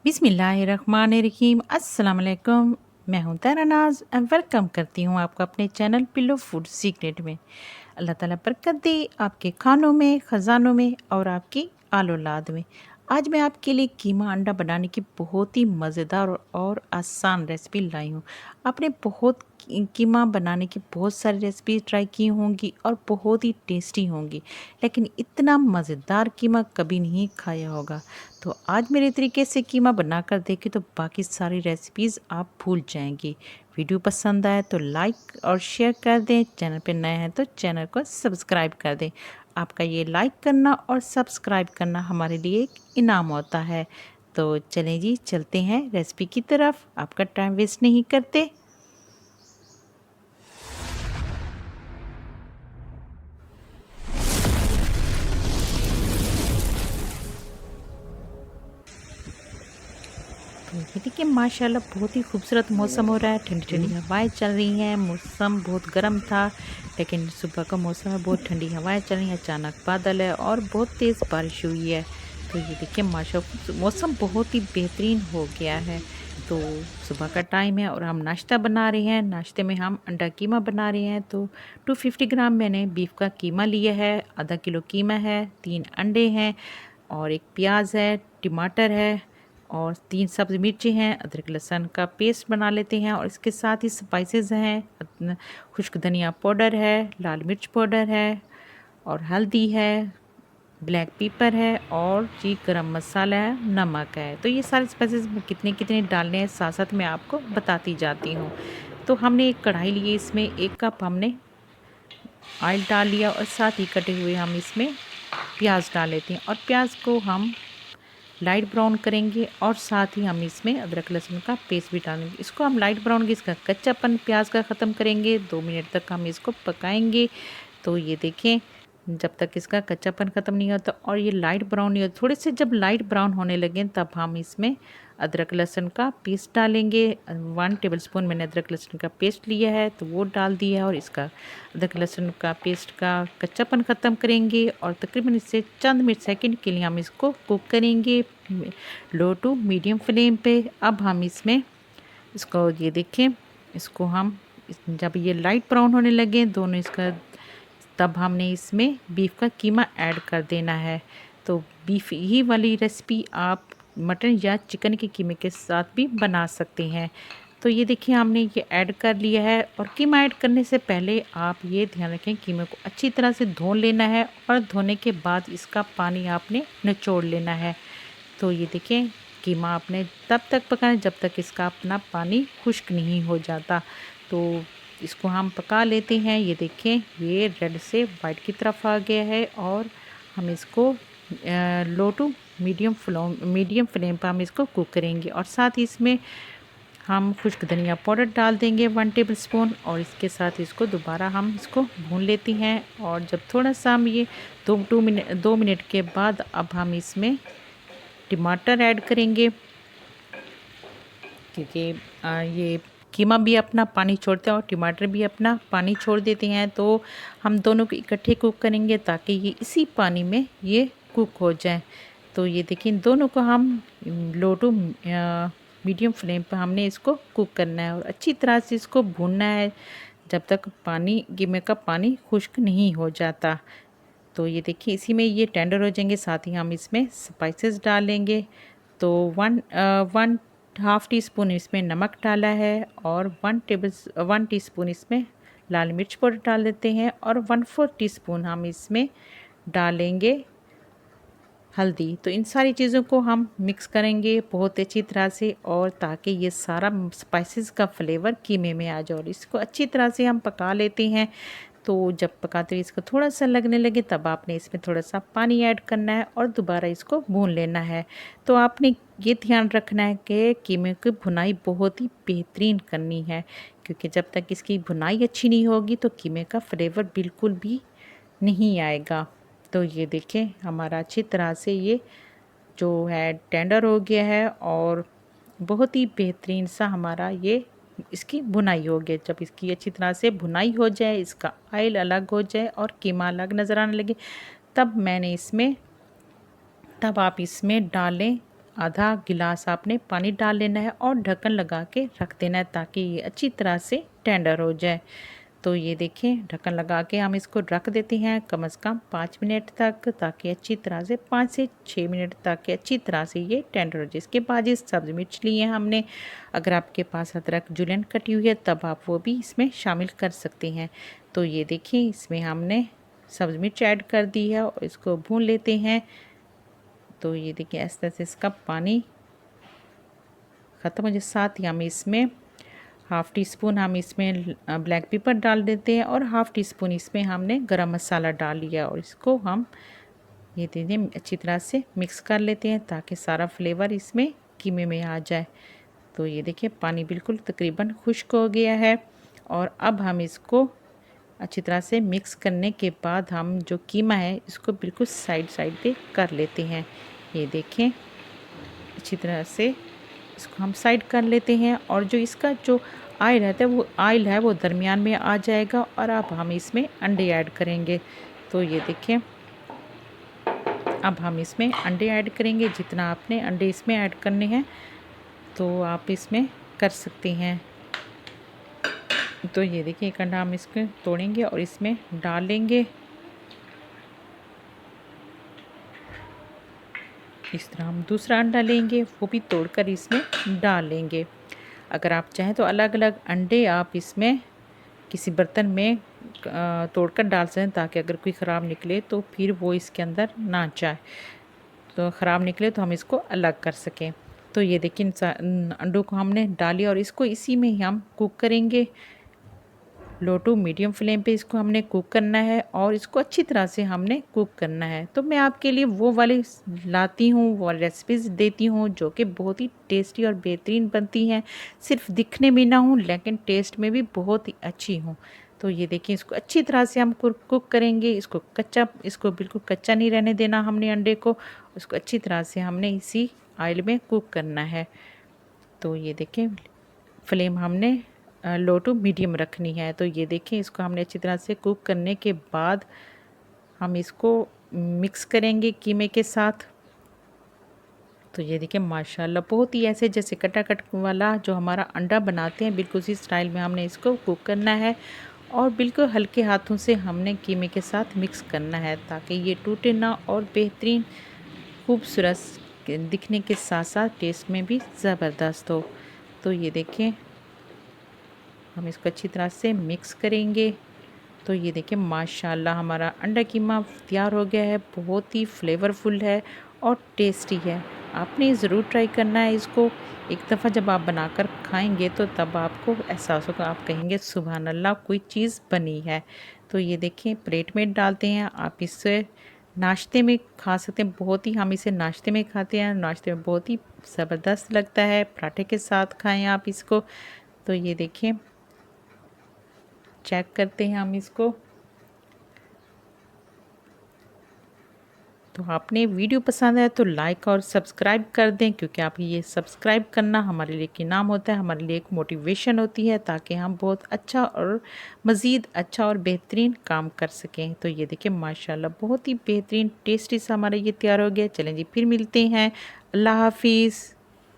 बिस्मिल्लाहिर्रहमानिर्रहीम। अस्सलाम वालेकुम। मैं हूं तारा नाज एंड वेलकम करती हूं आपको अपने चैनल पिलो फूड सीक्रेट में। अल्लाह ताला बरकत दे आपके खानों में, ख़जानों में और आपकी आल-औलाद में। आज मैं आपके लिए कीमा अंडा बनाने की बहुत ही मज़ेदार और आसान रेसिपी लाई हूँ। आपने बहुत कीमा बनाने की बहुत सारी रेसिपी ट्राई की होंगी और बहुत ही टेस्टी होंगी, लेकिन इतना मज़ेदार कीमा कभी नहीं खाया होगा। तो आज मेरे तरीके से कीमा बनाकर देखें तो बाकी सारी रेसिपीज़ आप भूल जाएंगी। वीडियो पसंद आए तो लाइक और शेयर कर दें। चैनल पे नए हैं तो चैनल को सब्सक्राइब कर दें। आपका ये लाइक करना और सब्सक्राइब करना हमारे लिए एक इनाम होता है। तो चलें जी, चलते हैं रेसिपी की तरफ, आपका टाइम वेस्ट नहीं करते। तो ये देखिए माशाल्लाह बहुत ही खूबसूरत मौसम हो रहा है, ठंडी ठंडी हवाएं चल रही हैं। मौसम बहुत गर्म था, लेकिन सुबह का मौसम है, बहुत ठंडी हवाएं चल रही हैं। अचानक बादल है और बहुत तेज़ बारिश हुई है। तो ये देखिए माशाल्लाह मौसम बहुत ही बेहतरीन हो गया है। तो सुबह का टाइम है और हम नाश्ता बना रहे हैं। नाश्ते में हम अंडा कीमा बना रहे हैं। तो 250 ग्राम मैंने बीफ का कीमा लिया है, आधा किलो कीमा है, 3 अंडे हैं और एक प्याज है, टमाटर है और 3 सब्ज़ मिर्ची हैं। अदरक लहसुन का पेस्ट बना लेते हैं और इसके साथ ही स्पाइसेस हैं। खुश्क धनिया पाउडर है, लाल मिर्च पाउडर है और हल्दी है, ब्लैक पेपर है और जी गरम मसाला है, नमक है। तो ये सारे स्पाइसेस कितने कितने डालने हैं साथ साथ मैं आपको बताती जाती हूँ। तो हमने एक कढ़ाई ली, इसमें 1 कप हमने ऑयल डाल लिया और साथ ही कटे हुए हम इसमें प्याज डाल लेते हैं और प्याज को हम लाइट ब्राउन करेंगे और साथ ही हम इसमें अदरक लहसुन का पेस्ट भी डालेंगे। इसको हम लाइट ब्राउन, इसका कच्चापन प्याज का ख़त्म करेंगे। 2 मिनट तक हम इसको पकाएंगे। तो ये देखें, जब तक इसका कच्चापन ख़त्म नहीं होता और ये लाइट ब्राउन नहीं होता, थोड़े से जब लाइट ब्राउन होने लगें तब हम इसमें अदरक लहसुन का पेस्ट डालेंगे। 1 टेबलस्पून मैंने अदरक लहसुन का पेस्ट लिया है तो वो डाल दिया है और इसका अदरक लहसुन का पेस्ट का कच्चापन ख़त्म करेंगे और तकरीबन इससे चंद मिनट सेकंड के लिए हम इसको कुक करेंगे लो टू मीडियम फ्लेम पे। अब हम इसमें इसको ये देखें, इसको हम जब ये लाइट ब्राउन होने लगे दोनों इसका, तब हमने इसमें बीफ का कीमा ऐड कर देना है। तो बीफ ही वाली रेसिपी आप मटन या चिकन के कीमे के साथ भी बना सकते हैं। तो ये देखिए हमने ये ऐड कर लिया है और कीमा ऐड करने से पहले आप ये ध्यान रखें कीमे को अच्छी तरह से धो लेना है और धोने के बाद इसका पानी आपने निचोड़ लेना है। तो ये देखें कीमा आपने तब तक पकाना जब तक इसका अपना पानी खुश्क नहीं हो जाता। तो इसको हम पका लेते हैं। ये देखें ये रेड से वाइट की तरफ आ गया है और हम इसको लो टू मीडियम फ्लेम पर हम इसको कुक करेंगे और साथ ही इसमें हम खुश्क धनिया पाउडर डाल देंगे 1 टेबलस्पून और इसके साथ इसको दोबारा हम इसको भून लेते हैं। और जब थोड़ा सा हम ये 2 मिनट के बाद अब हम इसमें टमाटर ऐड करेंगे, क्योंकि ये कीमा भी अपना पानी छोड़ता है और टमाटर भी अपना पानी छोड़ देते हैं। तो हम दोनों को इकट्ठे कुक करेंगे ताकि ये इसी पानी में ये कुक हो जाए। तो ये देखिए दोनों को हम लो टू मीडियम फ्लेम पर हमने इसको कुक करना है और अच्छी तरह से इसको भूनना है जब तक कीमे का पानी खुश्क नहीं हो जाता। तो ये देखिए इसी में ये टेंडर हो जाएंगे। साथ ही हम इसमें स्पाइसेस डालेंगे। तो 1 टीस्पून इसमें नमक डाला है और 1 टीस्पून इसमें लाल मिर्च पाउडर डाल देते हैं और 1/4 टीस्पून हम इसमें डालेंगे हल्दी। तो इन सारी चीज़ों को हम मिक्स करेंगे बहुत अच्छी तरह से और ताकि ये सारा स्पाइसेस का फ्लेवर कीमे में आ जाए और इसको अच्छी तरह से हम पका लेते हैं। तो जब पकाते हुए इसको थोड़ा सा लगने लगे तब आपने इसमें थोड़ा सा पानी ऐड करना है और दोबारा इसको भून लेना है। तो आपने ये ध्यान रखना है कि कीमे की भुनाई बहुत ही बेहतरीन करनी है, क्योंकि जब तक इसकी भुनाई अच्छी नहीं होगी तो कीमे का फ्लेवर बिल्कुल भी नहीं आएगा। तो ये देखें हमारा अच्छी तरह से ये जो है टेंडर हो गया है और बहुत ही बेहतरीन सा हमारा ये इसकी भुनाई हो गई। जब इसकी अच्छी तरह से भुनाई हो जाए, इसका ऑयल अलग हो जाए और कीमा अलग नज़र आने लगे, तब आप इसमें डालें आधा गिलास आपने पानी डाल लेना है और ढक्कन लगा के रख देना है ताकि ये अच्छी तरह से टेंडर हो जाए। तो ये देखिए ढक्कन लगा के हम इसको रख देते हैं कम से कम 5 मिनट तक, ताकि अच्छी तरह से 5 से 6 मिनट तक अच्छी तरह से ये टेंडर हो जाए। इसके बाद ये सब्ज़ मिर्च ली है हमने, अगर आपके पास अदरक जुलियन कटी हुई है तब आप वो भी इसमें शामिल कर सकते हैं। तो ये देखिए इसमें हमने सब्ज़ मिर्च ऐड कर दी है और इसको भून लेते हैं। तो ये देखिए इस तरह से इसका पानी ख़त्म हो जाए। साथ ही हम इसमें हाफ़ टी स्पून हम इसमें ब्लैक पेपर डाल देते हैं और हाफ़ टी स्पून इसमें हमने गरम मसाला डाल लिया और इसको हम ये दीजिए अच्छी तरह से मिक्स कर लेते हैं ताकि सारा फ्लेवर इसमें कीमे में आ जाए। तो ये देखिए पानी बिल्कुल तकरीबन खुश्क हो गया है और अब हम इसको अच्छी तरह से मिक्स करने के बाद हम जो कीमा है इसको बिल्कुल साइड पे कर लेते हैं। ये देखें अच्छी तरह से इसको हम साइड कर लेते हैं और जो इसका जो ऑयल है वो दरमियान में आ जाएगा और अब हम इसमें अंडे ऐड करेंगे। तो ये देखें अब हम इसमें अंडे ऐड करेंगे। जितना आपने अंडे इसमें ऐड करने हैं तो आप इसमें कर सकते हैं। तो ये देखिए एक अंडा हम इसको तोड़ेंगे और इसमें डाल लेंगे। इस तरह हम दूसरा अंडा लेंगे, वो भी तोड़कर इसमें डाल लेंगे। अगर आप चाहें तो अलग अलग अंडे आप इसमें किसी बर्तन में तोड़कर डाल सकते हैं ताकि अगर कोई ख़राब निकले तो फिर वो इसके अंदर ना जाए, तो ख़राब निकले तो हम इसको अलग कर सकें। तो ये देखिए अंडों को हमने डाली और इसको इसी में ही हम कुक करेंगे। लो टू मीडियम फ्लेम पे इसको हमने कुक करना है और इसको अच्छी तरह से हमने कुक करना है। तो मैं आपके लिए वो वाली लाती हूँ, वो रेसिपीज़ देती हूँ जो कि बहुत ही टेस्टी और बेहतरीन बनती हैं। सिर्फ दिखने में ना हूँ लेकिन टेस्ट में भी बहुत ही अच्छी हूँ। तो ये देखिए इसको अच्छी तरह से हम कुक करेंगे। इसको बिल्कुल कच्चा नहीं रहने देना हमने अंडे को, उसको अच्छी तरह से हमने इसी ऑयल में कुक करना है। तो ये देखें फ्लेम हमने लो टू मीडियम रखनी है। तो ये देखें इसको हमने अच्छी तरह से कुक करने के बाद हम इसको मिक्स करेंगे कीमे के साथ। तो ये देखिए माशाल्लाह बहुत ही ऐसे जैसे कटाकट वाला जो हमारा अंडा बनाते हैं बिल्कुल उसी स्टाइल में हमने इसको कुक करना है और बिल्कुल हल्के हाथों से हमने कीमे के साथ मिक्स करना है ताकि ये टूटे ना और बेहतरीन खूबसूरत दिखने के साथ साथ टेस्ट में भी ज़बरदस्त हो। तो ये देखें हम इसको अच्छी तरह से मिक्स करेंगे। तो ये देखिए माशाल्लाह हमारा अंडा कीमा तैयार हो गया है। बहुत ही फ्लेवरफुल है और टेस्टी है। आपने ज़रूर ट्राई करना है इसको। एक दफ़ा जब आप बनाकर खाएंगे तो तब आपको एहसास होगा, आप कहेंगे सुभान अल्लाह कोई चीज़ बनी है। तो ये देखें प्लेट में डालते हैं, आप इससे नाश्ते में खा सकते हैं। बहुत ही हम इसे नाश्ते में खाते हैं, नाश्ते में बहुत ही ज़बरदस्त लगता है। पराठे के साथ खाएं आप इसको। तो ये देखें चेक करते हैं हम इसको। तो आपने वीडियो पसंद है तो लाइक और सब्सक्राइब कर दें, क्योंकि आप ये सब्सक्राइब करना हमारे लिए इनाम होता है, हमारे लिए एक मोटिवेशन होती है ताकि हम बहुत अच्छा और मज़ीद अच्छा और बेहतरीन काम कर सकें। तो ये देखिए माशाल्लाह बहुत ही बेहतरीन टेस्टी सा हमारा ये तैयार हो गया। चलें जी फिर मिलते हैं। अल्लाह हाफिज़।